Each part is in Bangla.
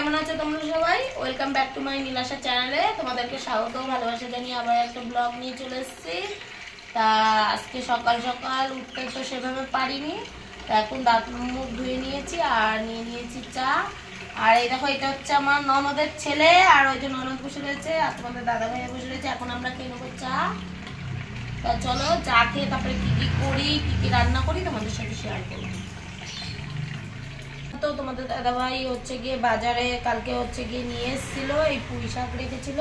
কেমন আছো তোমরা সবাই? Welcome back to my Nilasha চ্যানেলে। তোমাদেরকে স্বাগত ভালোবাসা জানিয়ে আবার একটা ব্লগ নিয়ে চলে এসেছি। তা আজকে সকাল সকাল উঠতে তো সেভাবে পারিনি, তা এখন দাঁত মুখ ধুয়ে নিয়েছি আর নিয়ে নিয়েছি চা। আর এই দেখো, এটা হচ্ছে আমার ননদের ছেলে, আর ওই যে ননদ বসে রয়েছে আর তোমাদের দাদা ভাইয়া বসে রয়েছে। এখন আমরা খেয়ে নেবো চা। তা চলো চা খেয়ে তারপরে কি কি করি, কি কি রান্না করি তোমাদের সাথে শেয়ার করবো। তো তোমাদের দাদা ভাই হচ্ছে গিয়ে বাজারে কালকে হচ্ছে গিয়ে নিয়ে এসেছিল, এই পুঁই শাক রেখেছিল,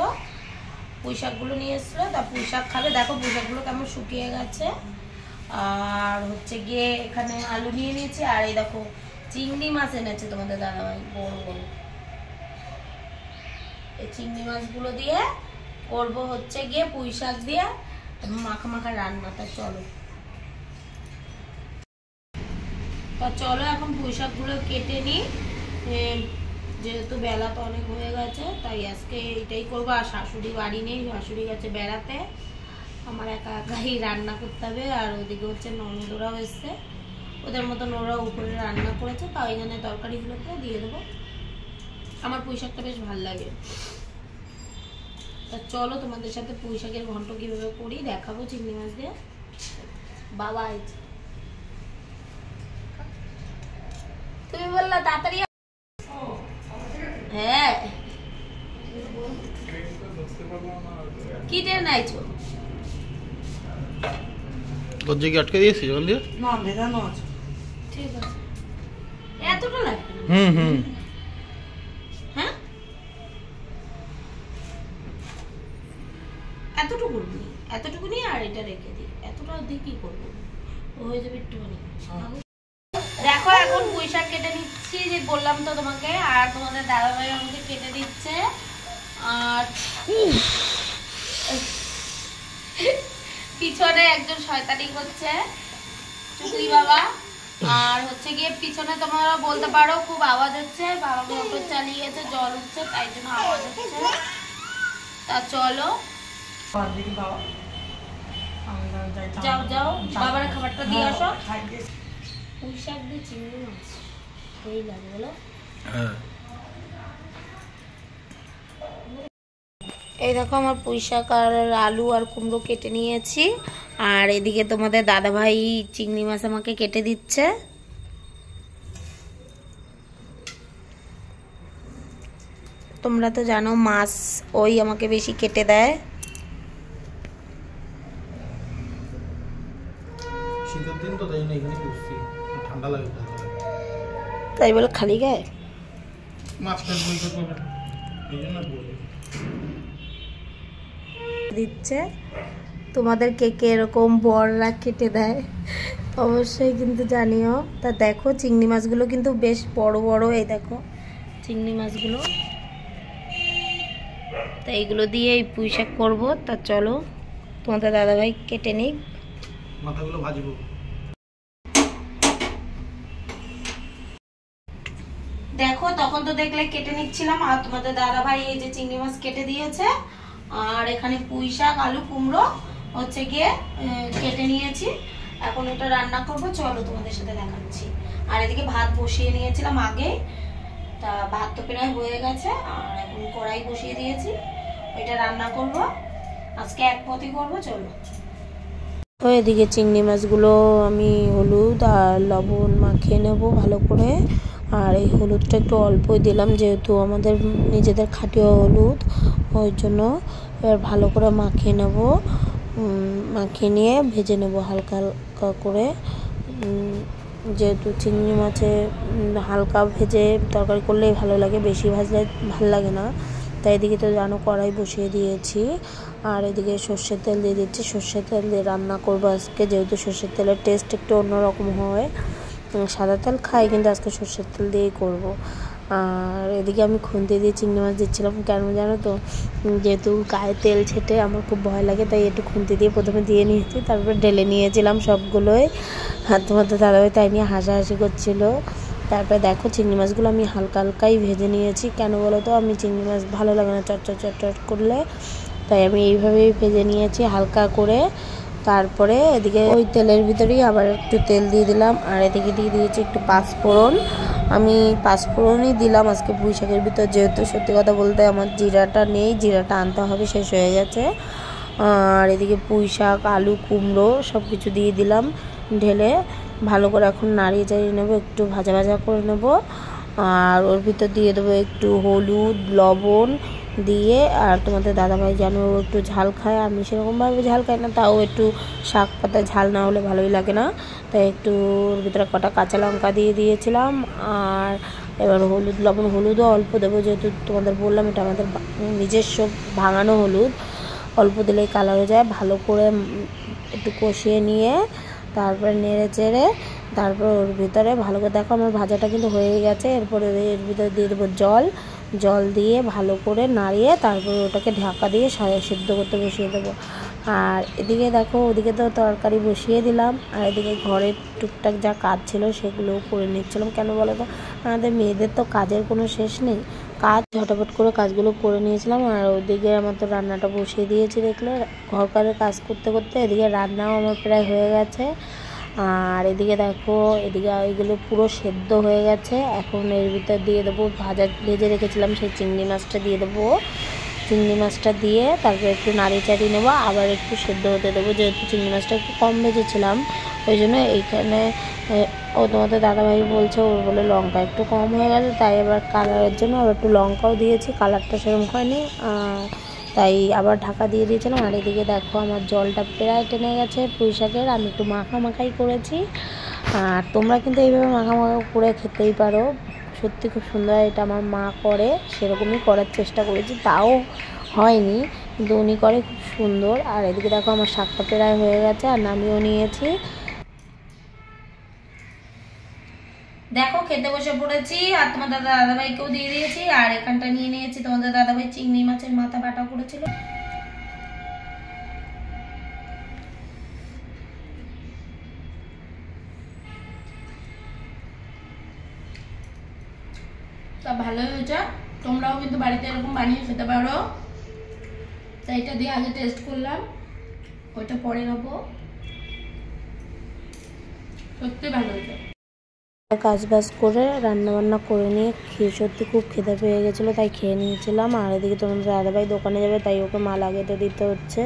পুঁই শাকগুলো নিয়ে এসেছিলো। তা পুঁই শাক খাবে, দেখো পুঁই শাকগুলো কেমন শুকিয়ে গেছে। আর হচ্ছে গিয়ে এখানে আলু নিয়ে নিয়েছি, আর এই দেখো চিংড়ি মাছ এনেছে তোমাদের দাদা ভাই বড় বড়। এই চিংড়ি মাছগুলো দিয়ে করবো হচ্ছে গিয়ে পুঁই শাক দিয়ে মাখা মাখা রান্নাটা। চলো এখন পুঁই শাকগুলো কেটে নিই, যেহেতু বেলা তো অনেক হয়ে গেছে তাই আজকে এটাই করবো। আর শাশুড়ি বাড়ি নেই, শাশুড়ি গেছে বেড়াতে, আমার একা একাই রান্না করতে হবে। আর ওদিকে হচ্ছে ননদরাও এসছে, ওদের মতন ওরা উপরে রান্না করেছে, তাও এখানে তরকারিগুলোতে দিয়ে দেবো। আমার পুঁই শাকটা বেশ ভালো লাগে। তা চলো তোমাদের সাথে পুঁই শাকের ঘন্ট কীভাবে করি দেখাবো চিংড়ি মাছ দিয়ে। বাবা তুমি বললা তাড়াতাড়ি, হ্যাঁ কি ট্রেন আইছো? দরজা কি আটকে দিয়েছি জল দিয়ে? না ভেজানো আছে, ঠিক আছে। এতটা লাগবে না? হ্যাঁ এতটুকু নিয়ে আর এটা রেখে দিই। এতটা দিয়ে কি করবো, ও হয়ে যাবে একটুখানি। দেখো এখন পুঁই শাক কেটে নিচ্ছি, যে বললাম তো তোমাকে, আর তোমাদের দাদা ভাই আমাকে কেটে দিচ্ছে। আর পিছনে একজন শয়তানি করছে, চুকলি বাবা। আর হচ্ছে গিয়ে পিছনে তোমরা বলতে পারো খুব আওয়াজ হচ্ছে, বাবা মোটর চালিয়েছে, জল উঠছে তাই জন্য আওয়াজ হচ্ছে। তা চলো যাও যাও বাবার খাবারটা দিয়ে আসো। পুঁই শাক দিয়ে চিংড়ি মাছ এই লাগে বলো। এই দেখো আমার পুঁই শাক আর আলু আর কুমড়ো কেটে নিয়েছি, আর এদিকে তোমাদের দাদা ভাই চিংড়ি মাছ আমাকে কেটে দিচ্ছে। তোমরা তো জানো মাছ ওই আমাকে বেশি কেটে দেয়। শীতের দিন তো তাই না, এখানে বসছি, ঠান্ডা লাগে তাই বলে খালি গায়ে মাছ কাটবো এই জন্য দিচ্ছে। তোমাদের কে কে এরকম বড়রা কেটে দেয় অবশ্যই কিন্তু জানিও। তা দেখো চিংড়ি মাছগুলো কিন্তু বেশ বড় বড়, এই দেখো চিংড়ি মাছগুলো। তা এইগুলো দিয়ে এই পুঁই শাক করবো। তা চলো তোমাদের দাদাভাই কেটে নিক, মাথাগুলো ভাজবো। দেখো তখন তো দেখলে কেটে নিচ্ছিলাম, আর তোমাদের দাদা ভাই এই যে চিংড়ি মাছ কেটে দিয়েছে, আর এখানে পুঁই শাক আলু কুমড়ো হচ্ছে গিয়ে কেটে নিয়েছি। এখন এটা রান্না করব, চলো তোমাদের সাথে দেখাচ্ছি। আর এদিকে ভাত বসিয়ে নিয়েছিলাম আগে, তা ভাত তো প্রায় হয়ে গেছে, আর এখন কড়াই বসিয়ে দিয়েছি, এটা রান্না করব। আজকে এক পদই করবো, চলো। এদিকে চিংড়ি মাছগুলো আমি হলুদ আর লবণ মাখিয়ে নেব ভালো করে। আর এই হলুদটা একটু অল্পই দিলাম, যেহেতু আমাদের নিজেদের খাঁটি হলুদ, ওই জন্য এবার ভালো করে মাখিয়ে নেব। মাখিয়ে নিয়ে ভেজে নেব হালকা হালকা করে, যেহেতু চিংড়ি মাছে হালকা ভেজে তরকারি করলেই ভালো লাগে, বেশি ভাজলে ভালো লাগে না। তাই এদিকে তো জানো কড়াই বসিয়ে দিয়েছি, আর এদিকে সর্ষের তেল দিয়ে দিচ্ছি। সর্ষের তেল দিয়ে রান্না করবো আজকে, যেহেতু সর্ষের তেলের টেস্ট একটু অন্যরকম হয়। সাদা তেল খাই কিন্তু আজকে সর্ষের তেল দিয়েই করবো। আর এদিকে আমি খুন্তি দিয়ে চিংড়ি মাছ দিচ্ছিলাম, কেন জানো তো, যেহেতু গায়ে তেল ছেটে আমার খুব ভয় লাগে, তাই একটু খুন্তি দিয়ে প্রথমে দিয়ে নিয়েছি, তারপরে ঢেলে নিয়েছিলাম সবগুলোই। আর তোমাদের দাদাভাই তাই নিয়ে হাসাহাসি করছিল। তারপরে দেখো চিংড়ি মাছগুলো আমি হালকা হালকাই ভেজে নিয়েছি। কেন বলো তো, আমি চিংড়ি মাছ ভালো লাগে না চটচট করলে, তাই আমি এইভাবেই ভেজে নিয়েছি হালকা করে। তারপরে এদিকে ওই তেলের ভিতরেই আবার একটু তেল দিয়ে দিলাম, আর এদিকে দিয়ে দিয়েছি একটু পাঁচফোড়ন, আমি পাঁচফোড়নই দিলাম আজকে পুঁই শাকের ভিতর, যেহেতু সত্যি কথা বলতে আমার জিরাটা নেই, জিরাটা আনতে হবে, শেষ হয়ে গেছে। আর এদিকে পুঁই শাক, আলু, কুমড়ো সব কিছু দিয়ে দিলাম ঢেলে ভালো করে এখন নাড়িয়ে চাড়িয়ে নেবো, একটু ভাজা ভাজা করে নেব। আর ওর ভিতর দিয়ে দেবো একটু হলুদ, লবণ দিয়ে। আর তোমাদের দাদাভাই জানো একটু ঝাল খায়, আমি সেরকমভাবে ঝাল খাই না, তাও একটু শাক পাতা ঝাল না হলে ভালোই লাগে না, তাই একটু ওর ভিতরে কটা কাঁচা লঙ্কা দিয়ে দিয়েছিলাম। আর এবার হলুদ, লবণ, হলুদও অল্প দেবো, যেহেতু তোমাদের বললাম এটা আমাদের নিজস্ব ভাঙানো হলুদ, অল্প দিলেই কালার হয়ে যায়। ভালো করে একটু কষিয়ে নিয়ে তারপরে নেড়ে চেড়ে তারপর ওর ভিতরে ভালো করে, দেখো আমার ভাজাটা কিন্তু হয়ে গেছে। এরপরে এর ভিতরে দিয়ে দেবো জল দিয়ে ভালো করে নাড়িয়ে তারপরে ওটাকে ঢাকা দিয়ে সিদ্ধ করতে বসিয়ে দেবো। আর এদিকে দেখো ওদিকে তো তরকারি বসিয়ে দিলাম, আর এদিকে ঘরের টুকটাক যা কাজ ছিল সেগুলোও করে নিচ্ছিলাম। কেন বলো তো, আমাদের মেয়েদের তো কাজের কোনো শেষ নেই, কাজ ঝটাপট করে কাজগুলো করে নিয়েছিলাম। আর ওদিকে আমার তো রান্নাটা বসিয়ে দিয়েছি, দেখলে ঘরকারের কাজ করতে করতে এদিকে রান্নাও আমার প্রায় হয়ে গেছে। আর এদিকে দেখো এদিকে এগুলো পুরো সেদ্ধ হয়ে গেছে। এখন এর ভিতর দিয়ে দেবো ভেজে রেখেছিলাম সেই চিংড়ি মাছটা দিয়ে দেবো। চিংড়ি মাছটা দিয়ে তারপর একটু নাড়িয়ে চাড়িয়ে নেবো, আবার একটু সেদ্ধ হতে দেবো, যেহেতু চিংড়ি মাছটা একটু কম ভেজেছিলাম ওই জন্য। এইখানে ও তোমাদের দাদাভাই বলছে ওর বলে লঙ্কা একটু কম হয়ে গেছে, তাই আবার কালারের জন্য আবার একটু লঙ্কাও দিয়েছি, কালারটা সেরকম হয়নি, তাই আবার ঢাকা দিয়ে দিয়েছিলাম। আর এদিকে দেখো আমার জলটা প্রায় টেনে গেছে পুঁই শাকের, আমি একটু মাখাই করেছি। আর তোমরা কিন্তু এইভাবে মাখা করে খেতেই পারো, সত্যি খুব সুন্দর। এটা আমার মা করে, সেরকমই করার চেষ্টা করেছি, তাও হয়নি, কিন্তু উনি করে খুব সুন্দর। আর এদিকে দেখো আমার শাকটা প্রায় হয়ে গেছে আর নামিয়েও নিয়েছি। দেখো খেতে বসে পড়েছি, আর তোমাদের দাদাভাইকেও দিয়ে দিয়েছি। আর এখানটা নিয়ে নিয়েছি তোমাদের দাদাভাই চিংড়ি মাছের মাথা বাটা করেছিল। তা ভালোই হয়েছে, তোমরাও কিন্তু বাড়িতে এরকম বানিয়ে খেতে পারো। তাই এটা দিয়ে আগে টেস্ট করলাম, ওইটা পরে খাবো, সত্যি ভালো হয়েছে। কাজ বাজ করে রান্না বান্না করে নিয়ে খেয়ে সত্যি খুব খিদে পেয়ে গেছিলো, তাই খেয়ে নিয়েছিলাম। আর এদিকে তোমাদের দাদাভাই দোকানে যাবে, তাই ওকে মাল আগে দিতে হচ্ছে।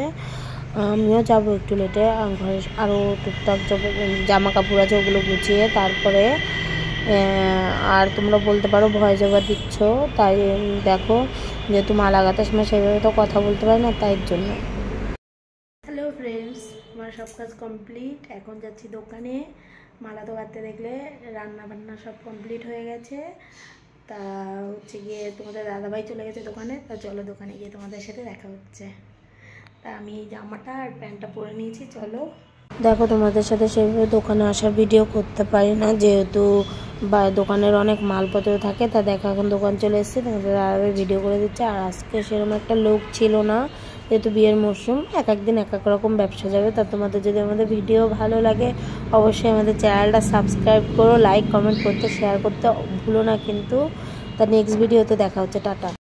আমিও যাবো একটু লেটে, ঘরে আরও টুকটাক জামা কাপড় আছে ওগুলো গুছিয়ে তারপরে। আর তোমরা বলতে পারো ভয়েস ওভার দিচ্ছ, তাই দেখো যেহেতু মা লাগাতে সময় সেইভাবে তো কথা বলতে পারি না, তাই জন্য। হ্যালো ফ্রেন্ডস, আমার সব কাজ কমপ্লিট, এখন যাচ্ছি দোকানে। মালা তো বাড়তে দেখলে রান্না বান্না সব কমপ্লিট হয়ে গেছে। তা হচ্ছে গিয়ে তোমাদের দাদাভাই চলে গেছে দোকানে, তা চলো দোকানে গিয়ে তোমাদের সাথে দেখা হচ্ছে। তা আমি জামাটা আর প্যান্টটা পরে নিয়েছি, চলো। দেখো তোমাদের সাথে সেভাবে দোকানে আসার ভিডিও করতে পারি না, যেহেতু দোকানের অনেক মালপত্র থাকে, তা দেখো এখন দোকান চলে এসেছি, তোমাদের দাদাভাই ভিডিও করে দিচ্ছে। আর আজকে সেরকম একটা লোক ছিল না, যেহেতু বিয়ের মরশুম, এক একদিন এক এক রকম ব্যবসা যাবে। তা তোমাদের যদি আমাদের ভিডিও ভালো লাগে অবশ্যই আমাদের চ্যানেলটা সাবস্ক্রাইব করো, লাইক কমেন্ট করতে শেয়ার করতে ভুলো না কিন্তু। তা নেক্সট ভিডিওতে দেখা হচ্ছে, টাটা।